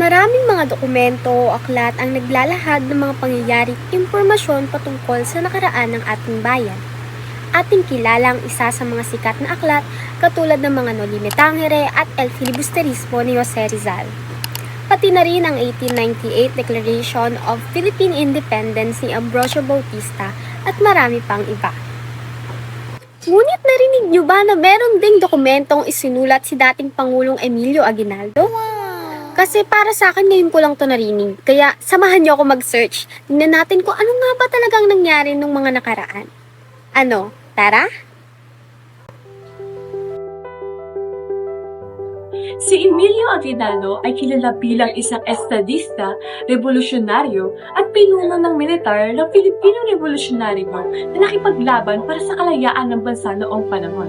Maraming mga dokumento o aklat ang naglalahad ng mga pangyayari at impormasyon patungkol sa nakaraan ng ating bayan. Ating kilala ang isa sa mga sikat na aklat katulad ng mga Noli Me Tangere at El Filibusterismo ni Jose Rizal. Pati na rin ang 1898 Declaration of Philippine Independence ni Ambrosio Bautista at marami pang iba. Ngunit narinig niyo ba na meron ding dokumentong isinulat si dating Pangulong Emilio Aguinaldo? Kasi para sa akin ngayon ko lang to narinig, kaya samahan niyo ako mag-search. Tingnan natin kung ano nga ba talagang nangyari nung mga nakaraan. Ano, tara? Si Emilio Aguinaldo ay kilala bilang isang estadista, revolusyonaryo at pinuno ng militar ng Filipino Revolutionary War na nakipaglaban para sa kalayaan ng bansa noong panahon.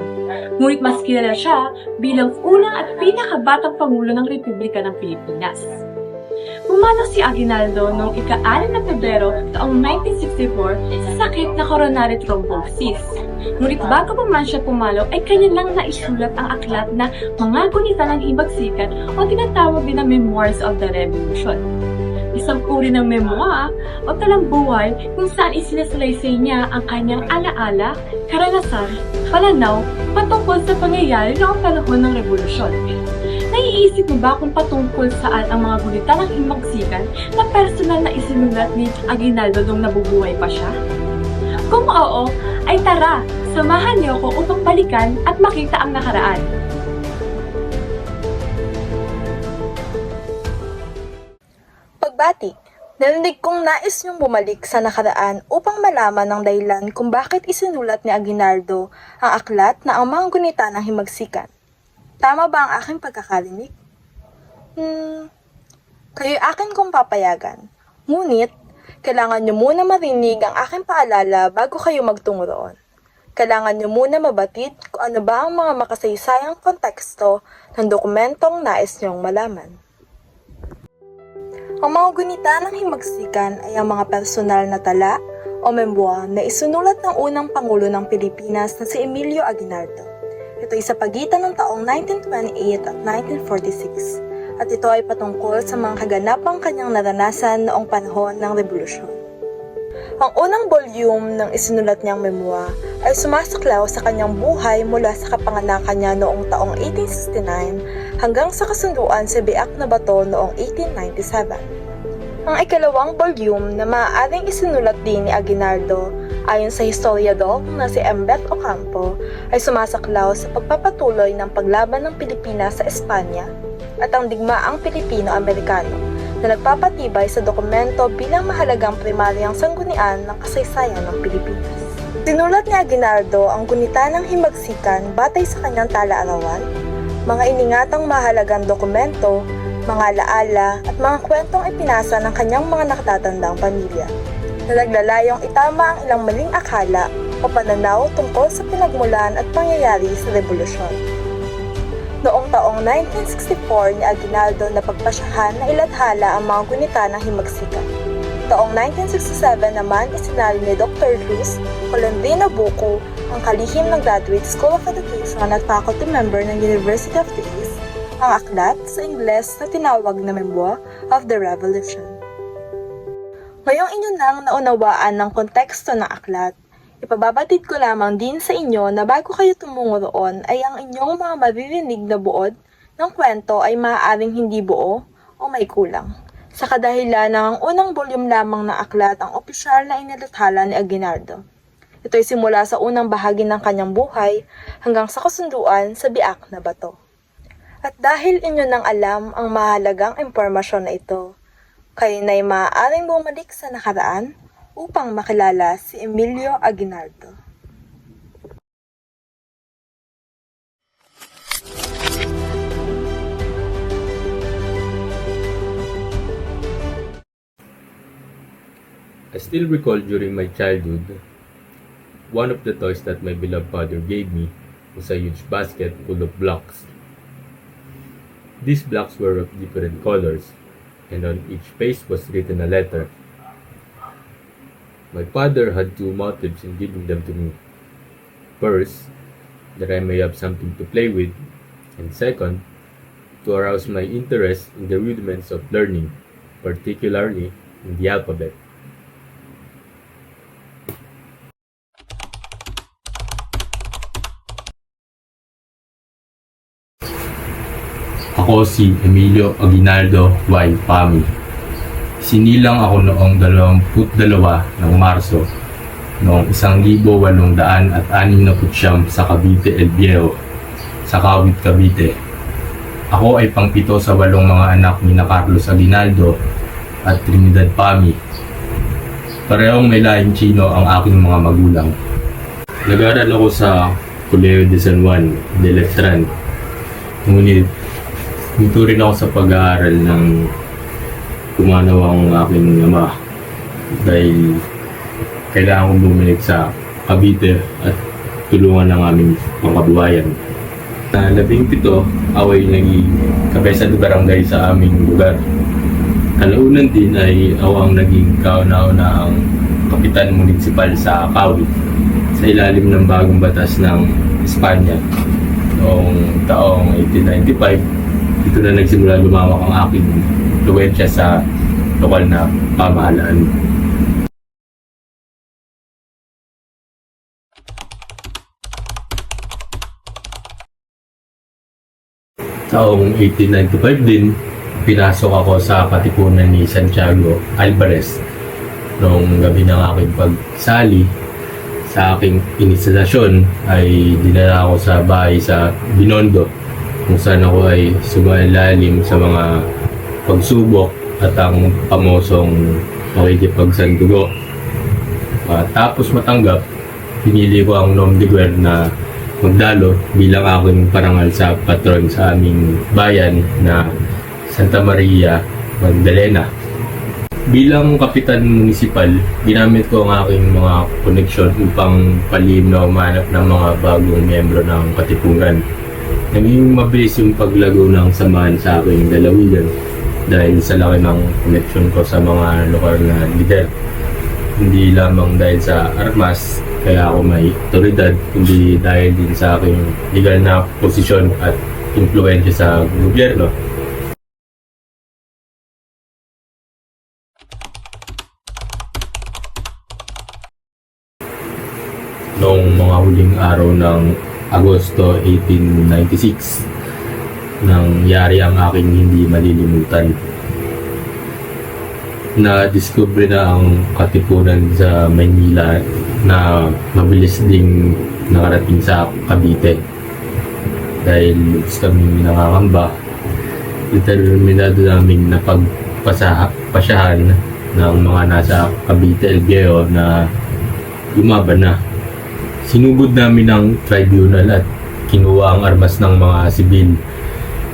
Ngunit mas kilala siya bilang unang at pinakabatang Pangulo ng Republika ng Pilipinas. Pumanaw si Aguinaldo noong ika-6 na Pebrero taong 1964 sa sakit na coronary thrombosis. Ngunit bago pa man siya pumanaw ay kanya lang naisulat ang aklat na Mga Gunita ng Himagsikan o tinatawag din na Memoirs of the Revolution. Isang uri ng memoir o talambuhay kung saan isinasalaysay niya ang kanyang alaala, karanasan, pananaw patungkol sa pangyayari noong panahon ng revolusyon. Naiisip mo ba kung patungkol saan ang mga gunita ng himagsikan na personal na isinulat ni Aguinaldo nung nabubuhay pa siya? Kung oo, ay tara, samahan niyo ako upang balikan at makita ang nakaraan. Pagbati, narinig kong nais niyong bumalik sa nakaraan upang malaman ang dahilan kung bakit isinulat ni Aguinaldo ang aklat na ang mga gunita ng himagsikan. Tama ba ang aking pagkakarinig? Kayo'y akin kong papayagan. Ngunit, kailangan niyo muna marinig ang aking paalala bago kayo magtungo roon. Kailangan niyo muna mabatid kung ano ba ang mga makasaysayang konteksto ng dokumentong nais niyong malaman. Ang mga gunita ng himagsikan ay ang mga personal na tala o memoir na isunulat ng unang Pangulo ng Pilipinas na si Emilio Aguinaldo. Ito ay sa pagitan ng taong 1928 at 1946 at ito ay patungkol sa mga kaganapang kanyang naranasan noong panahon ng revolusyon. Ang unang volume ng isinulat niyang memoir ay sumasaklaw sa kanyang buhay mula sa kapanganakan niya noong taong 1869 hanggang sa kasunduan sa Biak na Bato noong 1897. Ang ikalawang volume na maaaring isinulat din ni Aguinaldo ayon sa historiador na si Mbet Ocampo ay sumasaklaw sa pagpapatuloy ng paglaban ng Pilipinas sa Espanya at ang digmaang Pilipino-Amerikano na nagpapatibay sa dokumento bilang mahalagang primaryang sanggunian ng kasaysayan ng Pilipinas. Sinulat ni Aguinaldo ang gunita ng himagsikan batay sa kanyang tala-arawan, mga iningatang mahalagang dokumento, mga alaala at mga kwentong ipinasa ng kanyang mga nakatatandang pamilya na naglalayong itama ang ilang maling akala o pananaw tungkol sa pinagmulan at pangyayari sa revolusyon. Noong taong 1964 ni Aguinaldo na pagpasyahan na ilathala ang mga gunita ng himagsikan. Taong 1967 naman isinali ni Dr. Luz Colondrino Buco ang kalihim ng Graduate School of Education at faculty member ng University of the East ang aklat sa Ingles na tinawag na Memoir of the Revolution. Ngayong inyo nang naunawaan ng konteksto ng aklat, ipababatid ko lamang din sa inyo na bago kayo tumungo roon ay ang inyong mga maririnig na buod ng kwento ay maaaring hindi buo o may kulang. Sa kadahilan ng ang unang volume lamang ng aklat ang opisyal na inilathala ni Aguinaldo. Ito ay simula sa unang bahagi ng kanyang buhay hanggang sa kasunduan sa Biak na Bato. At dahil inyo nang alam ang mahalagang impormasyon na ito, kayo na'y maaaring bumalik sa nakaraan upang makilala si Emilio Aguinaldo. I still recall during my childhood, one of the toys that my beloved father gave me was a huge basket full of blocks. These blocks were of different colors, and on each face was written a letter. My father had two motives in giving them to me. First, that I may have something to play with, and second, to arouse my interest in the rudiments of learning, particularly in the alphabet. Ako si Emilio Aguinaldo Y. Pami. Sinilang ako noong 22 ng Marso noong 1869 sa Cavite El Viejo, sa Kawit, Cavite. Ako ay pangpito sa 8 mga anak ni na Carlos Aguinaldo at Trinidad Pami. Parehong may lahing Chino ang aking mga magulang. Nag-aaral ako sa Colegio de San Juan de Letran. Ngunit dito rin ako sa pag-aaral ng pumanaw ang aking ama dahil kailangan kong bumalik sa Cavite at tulungan ng aming pangkabuhayan. Na 17, ako ay naging kabesa de barangay sa aming lugar. Kalaunan din ay ako ang naging kauna-unahang kapitan municipal sa Kawit sa ilalim ng bagong batas ng Espanya noong taong 1895. Dito na nagsimula lumawak ang aking influensya sa lokal na pamahalaan. Taong 1895 din, pinasok ako sa katipunan ni Santiago Alvarez. Noong gabi ng aking pagsali sa aking inistalasyon ay dinala ako sa bahay sa Binondo, kung saan ako ay sumailalim sa mga pagsubok at ang pamosong makikipagsandugo. Tapos matanggap, pinili ko ang nom de guerre na magdalo bilang aking parangal sa patron sa aming bayan na Santa Maria Magdalena. Bilang kapitan municipal, ginamit ko ang aking mga koneksyon upang palihim na umanap ng mga bagong miyembro ng katipunan. Naging mabilis yung paglago ng samahan sa aking dalawigan dahil sa laki ng koneksyon ko sa mga lokal na lider. Hindi lamang dahil sa armas kaya ako may otoridad, kundi dahil din sa aking legal na posisyon at impluensya sa gobyerno. Noong mga huling araw ng Agosto 1896, nangyari ang aking hindi malilimutan. Na-discover na ang katipunan sa Maynila na mabilis ding nakarating sa Cavite. Dahil kami nakakamba, determinado namin na pagpasyahan ng mga nasa Cavite El Viejo na lumaban na. Sinubod namin ang tribunal at kinuha ang armas ng mga sibil.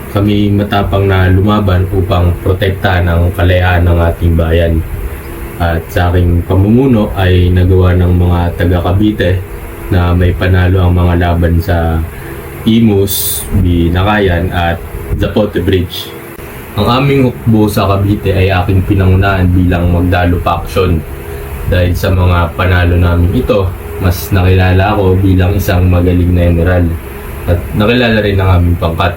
Kami matapang na lumaban upang protektahan ang kalayaan ng ating bayan. At sa aking pamumuno ay nagawa ng mga taga Cavite na may panalo ang mga laban sa Imus, Binakayan at Zapote Bridge. Ang aming hukbo sa Cavite ay aking pinangunahan bilang Magdalo Faction. Dahil sa mga panalo namin ito, mas nakilala ako bilang isang magaling na general at nakilala rin ang aming pangkat.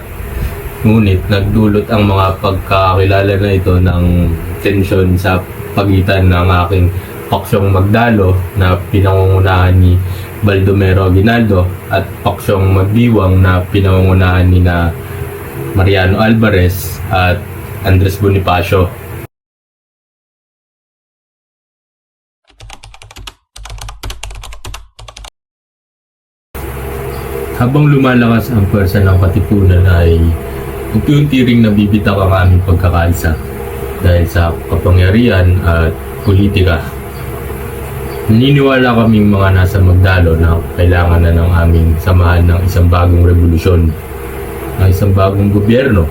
Ngunit nagdulot ang mga pagkakilala na ito ng tensyon sa pagitan ng aking paksyong Magdalo na pinangungunahan ni Baldomero Aguinaldo at paksyong Magdiwang na pinangungunahan ni na Mariano Alvarez at Andres Bonifacio. Habang lumalakas ang pwersa ng katipunan ay unti-unti ring nabibitak ang aming pagkakaisa dahil sa kapangyarihan at politika. Naniniwala kaming mga nasa Magdalo na kailangan na ng aming samahan ng isang bagong revolusyon, ng isang bagong gobyerno.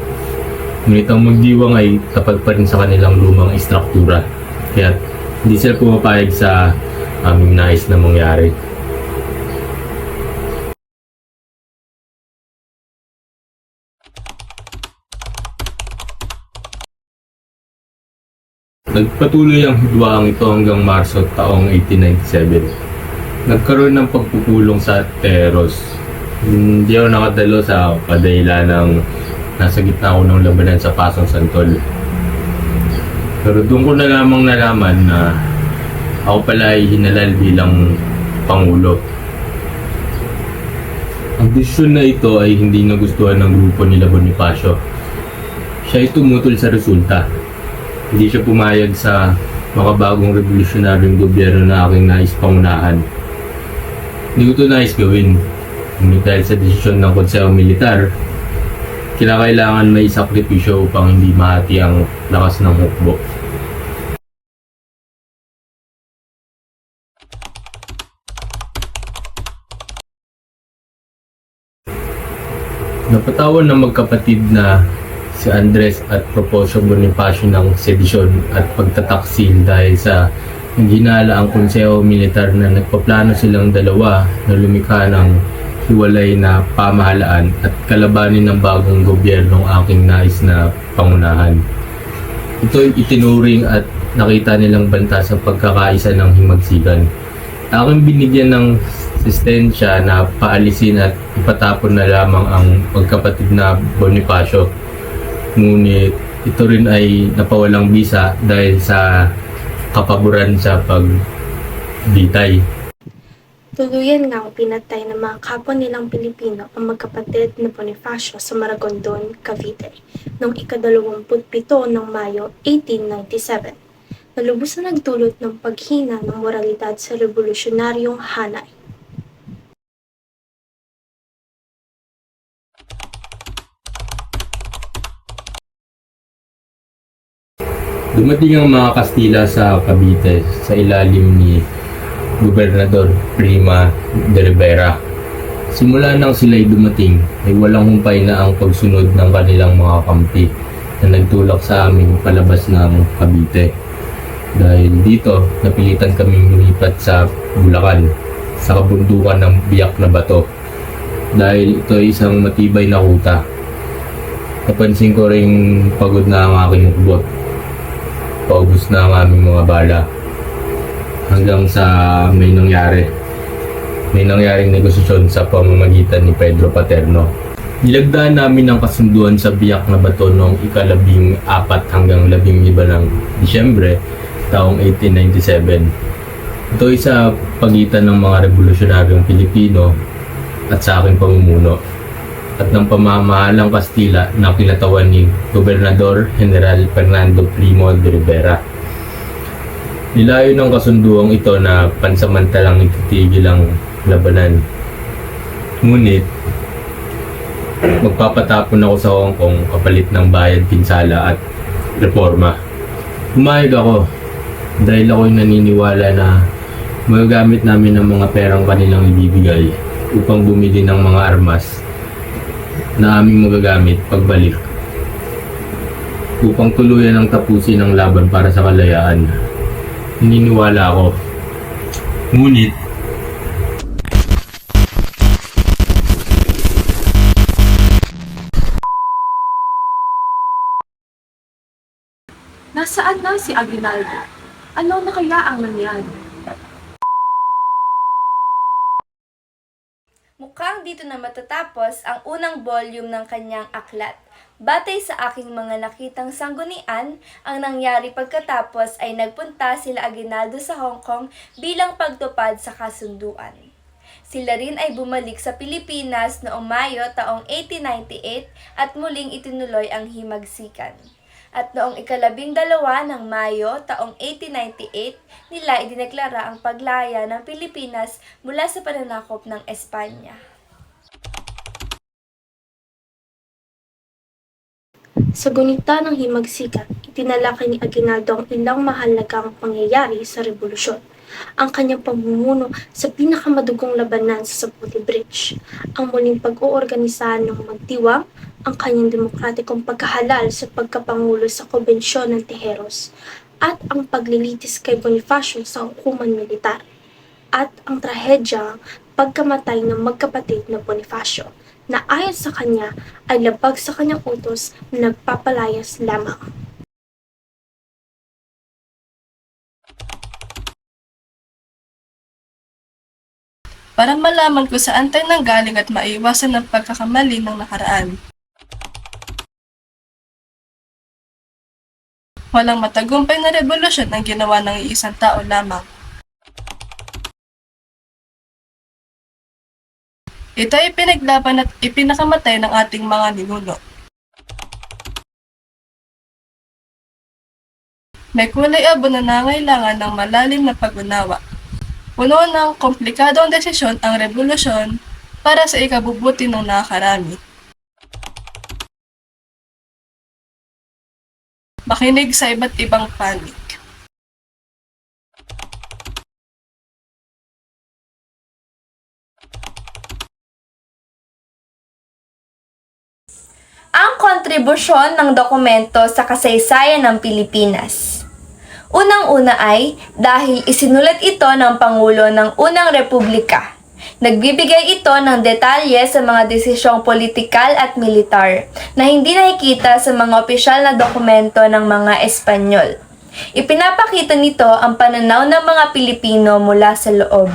Ngunit ang Magdiwang ay tapat pa rin sa kanilang lumang istruktura, kaya hindi sila pumapayag sa aming nais na mangyari. Nagpatuloy ang hidwaang ito hanggang Marso taong 1897. Nagkaroon ng pagpupulong sa Teros. Hindi ako nakadalo sa padahilan ng nasa gitna ako ng labanan sa Pasong Santol. Pero doon ko na lamang nalaman na ako pala ay hinalal bilang Pangulo. Ang desisyon na ito ay hindi nagustuhan ng grupo nila Bonifacio. Siya ay tumutol sa resulta. Hindi siya pumayag sa makabagong revolusyonaryong gobyerno na aking nais pangunahan. Hindi ko ito nais gawin. Ngunit dahil sa desisyon ng Konseho Militar, kinakailangan may sakripisyo upang hindi mahati ang lakas ng hukbo. Napatawan ng magkapatid na si Andres at Proposio Bonifacio ng sedisyon at pagtataksil dahil sa ginala ang Konseho Militar na nagpaplano silang dalawa na lumikha ng hiwalay na pamahalaan at kalabanin ng bagong gobyernong aking nais na pangunahan. Ito'y itinuring at nakita nilang banta sa pagkakaisa ng himagsikan. Aking binigyan ng resistensya na paalisin at ipatapon na lamang ang magkapatid na Bonifacio. Ngunit ito rin ay napawalang bisa dahil sa kapaboran sa pagbitay. Tuluyan nga ang pinatay ng mga kapwa nilang Pilipino ang magkapatid na Bonifacio sa Maragondon, Cavite noong ika-27 ng Mayo 1897. Nalubos na nagdulot ng paghina ng moralidad sa revolusyonaryong hanay. Dumating ang mga Kastila sa Cavite sa ilalim ni Gobernador Prima de Rivera. Simula nang sila'y dumating ay walang humpay na ang pagsunod ng kanilang mga kampi na nagtulak sa aming palabas ng Cavite. Dahil dito, napilitan kaming lumipat sa Bulacan, sa kabundukan ng Biak na Bato. Dahil ito ay isang matibay na kuta. Napansin ko ring pagod na ang aking ugbot. Paubos na ang aming mga bala. Hanggang sa may nangyaring negosasyon sa pamamagitan ni Pedro Paterno. Nilagdaan namin ang kasunduan sa Biak na Bato noong ika-14 hanggang 15 ng Disyembre taong 1897. Ito ay sa pagitan ng mga revolusyonaryong Pilipino at sa aking pamumuno at ng pamamahalang Kastila na kinatawan ni Gobernador General Fernando Primo de Rivera. Nilayo ng kasunduang ito na pansamantalang ititigil ang labanan. Ngunit, magpapatapon ako sa Hong Kong kapalit ng bayad, pinsala at reforma. Pumayag ako dahil ako'y naniniwala na magagamit namin ang mga perang kanilang ibibigay upang bumili ng mga armas na aming magagamit pagbalik upang tuluyan ang tapusin ang laban para sa kalayaan. Naniniwala ako. Ngunit, Nasaan na si Aguinaldo? Ano na kaya ang nangyari? Mukhang dito na matatapos ang unang volume ng kanyang aklat. Batay sa aking mga nakitang sanggunian, ang nangyari pagkatapos ay nagpunta sila Aguinaldo sa Hong Kong bilang pagtupad sa kasunduan. Sila rin ay bumalik sa Pilipinas noong Mayo taong 1898 at muling itinuloy ang himagsikan. At noong ika-12 ng Mayo taong 1898, nila idineklara ang paglaya ng Pilipinas mula sa pananakop ng Espanya. Sa gunita ng himagsikan, itinalakay ni Aguinaldo ang ilang mahalagang pangyayari sa revolusyon. Ang kanyang pamumuno sa pinakamadugong labanan sa Saputi Bridge, ang muling pag-oorganisa ng magdiwang, ang kanyang demokratikong pagkahalal sa pagkapangulo sa Konbensyon ng Tejeros, at ang paglilitis kay Bonifacio sa hukuman militar, at ang trahedyang pagkamatay ng magkapatid na Bonifacio, na ayon sa kanya ay labag sa kanyang utos na nagpapalayas lamang. Para malaman kung saan tayo nanggaling at maiwasan ang pagkakamali ng nakaraan. Walang matagumpay na revolusyon ang ginawa ng iisang tao lamang. Ito ay pinaglaban at ipinakamatay ng ating mga ninuno. May kulay abo na nangailangan ng malalim na pag-unawa. Puno ng komplikadong desisyon ang revolusyon para sa ikabubuti ng nakarami. Makinig sa iba't ibang panig. Ang kontribusyon ng dokumento sa kasaysayan ng Pilipinas. Unang-una ay dahil isinulat ito ng Pangulo ng Unang Republika. Nagbibigay ito ng detalye sa mga desisyong politikal at militar na hindi nakikita sa mga opisyal na dokumento ng mga Espanyol. Ipinapakita nito ang pananaw ng mga Pilipino mula sa loob.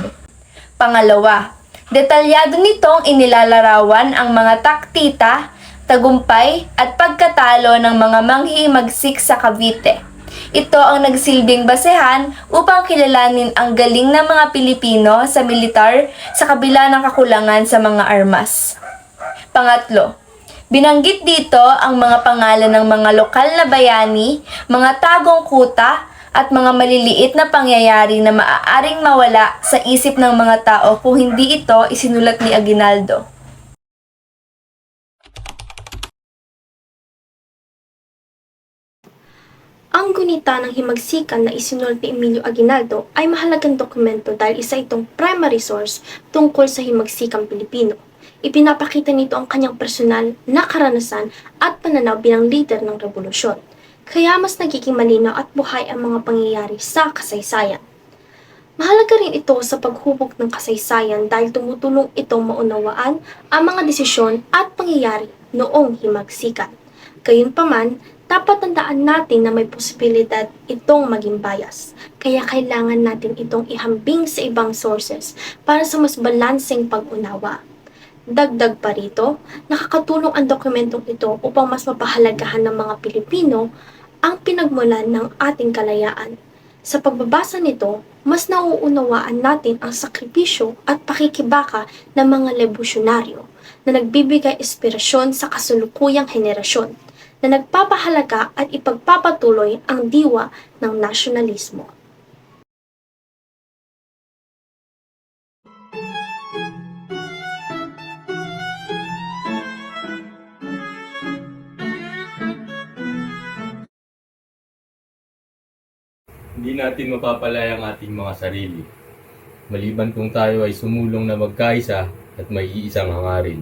Pangalawa, detalyado nitong inilalarawan ang mga taktita, tagumpay at pagkatalo ng mga manghihimagsik sa Cavite. Ito ang nagsilbing basehan upang kilalanin ang galing ng mga Pilipino sa militar sa kabila ng kakulangan sa mga armas. Pangatlo, binanggit dito ang mga pangalan ng mga lokal na bayani, mga tagong kuta, at mga maliliit na pangyayari na maaaring mawala sa isip ng mga tao kung hindi ito isinulat ni Aguinaldo. Ang gunita ng himagsikan na isinulat ni Emilio Aguinaldo ay mahalagang dokumento dahil isa itong primary source tungkol sa himagsikang Pilipino. Ipinapakita nito ang kanyang personal na karanasan at pananaw bilang leader ng revolusyon. Kaya mas nagiging malinaw at buhay ang mga pangyayari sa kasaysayan. Mahalaga rin ito sa paghubog ng kasaysayan dahil tumutulong itong maunawaan ang mga desisyon at pangyayari noong himagsikan. Gayunpaman, dapat tandaan natin na may posibilidad itong maging bias. Kaya kailangan natin itong ihambing sa ibang sources para sa mas balanseng pag-unawa. Dagdag pa rito, nakakatulong ang dokumentong ito upang mas mapahalagahan ng mga Pilipino ang pinagmulan ng ating kalayaan. Sa pagbabasa nito, mas nauunawaan natin ang sakripisyo at pakikibaka ng mga revolusyonaryo na nagbibigay inspirasyon sa kasulukuyang henerasyon na nagpapahalaga at ipagpapatuloy ang diwa ng nasyonalismo. Hindi natin mapapalaya ang ating mga sarili, maliban kung tayo ay sumulong na magkaisa at may iisang hangarin.